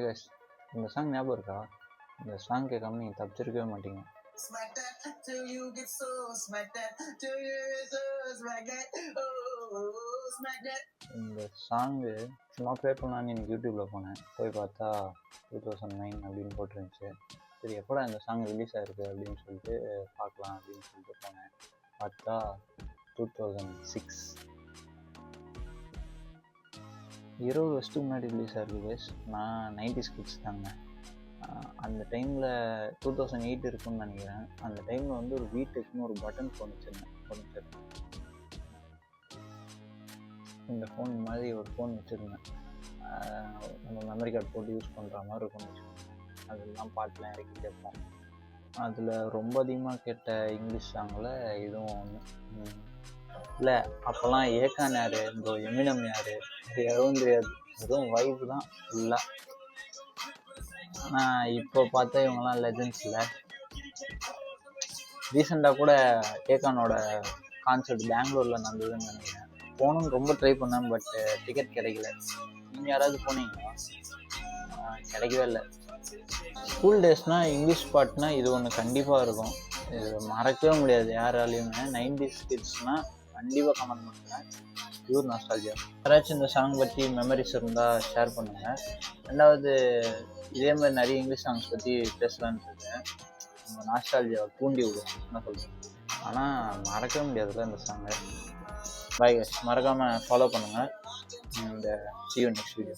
guys, இந்த song ஞாபகம் இருக்கா? இந்த சாங் கேட்காம நீங்கள் தப்பிச்சிருக்கவே மாட்டீங்க. இந்த சாங்கு சும்மா ப்ளே பண்ணலான்னு எனக்கு யூடியூப்பில் போனேன். போய் பார்த்தா 2009 அப்படின்னு போட்டுருந்துச்சு. சரி எப்போடா இந்த சாங் ரிலீஸ் ஆகிருக்கு அப்படின்னு சொல்லிட்டு பார்க்கலாம் அப்படின்னு சொல்லிட்டு போனேன். பார்த்தா 2006 20 வருஷத்துக்கு முன்னாடி ரிலீஸ் ஆகிருக்கு guys. நான் 90s கிட்ஸ் தாங்க. அந்த டைமில் 2008 இருக்குன்னு நினைக்கிறேன். அந்த டைமில் வந்து ஒரு வீட்டுக்குன்னு ஒரு பட்டன் ஃபோன் வச்சுருந்தேன். இந்த ஃபோன் மாதிரி ஒரு ஃபோன் வச்சுருந்தேன். நம்ம மெமரி கார்டு போட்டு யூஸ் பண்ணுற மாதிரி இருக்கும்னு வச்சுக்கோங்க. அதெல்லாம் பாட்டெலாம் இறக்கி கேட்போம். அதில் ரொம்ப அதிகமாக கேட்ட இங்கிலீஷ் சாங்கில் இதுவும் ஒன்று. இல்லை அப்போல்லாம் ஏகான் யார், இந்த எமினம் யார், இது எதுவும் தெரியாது. எதுவும் வைப்பு தான் ஃபுல்லாக. ஆனால் இப்போ பார்த்தா இவங்கெல்லாம் லெஜெண்ட்ஸ் இல்லை. ரீசெண்டாக கூட ஏகானோட கான்சர்ட் பெங்களூரில் நடந்ததுன்னு நினைக்கிறேன். போகணுன்னு ரொம்ப ட்ரை பண்ணேன், பட் டிக்கெட் கிடைக்கல. நீங்கள் யாராவது போனீங்களா? கிடைக்கவே இல்லை. ஸ்கூல் டேஸ்னால் இங்கிலீஷ் பாட்டுனா இது ஒன்று கண்டிப்பாக இருக்கும். இது மறக்கவே முடியாது யாராலையுமே. 90s கிட்ஸ்னால் கண்டிப்பாக கமெண்ட் பண்ணுங்கள். Pure nostalgia. யாராச்சும் இந்த சாங் பற்றி மெமரிஸ் இருந்தால் ஷேர் பண்ணுங்கள். ரெண்டாவது இதே மாதிரி நிறைய இங்கிலீஷ் சாங்ஸ் பற்றி பேசலான்னு இருக்கேன். நம்ம நாஸ்டால்ஜியாவை தூண்டி விடுவோம் என்ன சொல்கிறேன். ஆனால் மறக்கவே முடியாதுல்ல இந்த சாங்கை. பாய் guys, மறக்காமல் ஃபாலோ பண்ணுங்கள். இந்த see you next video.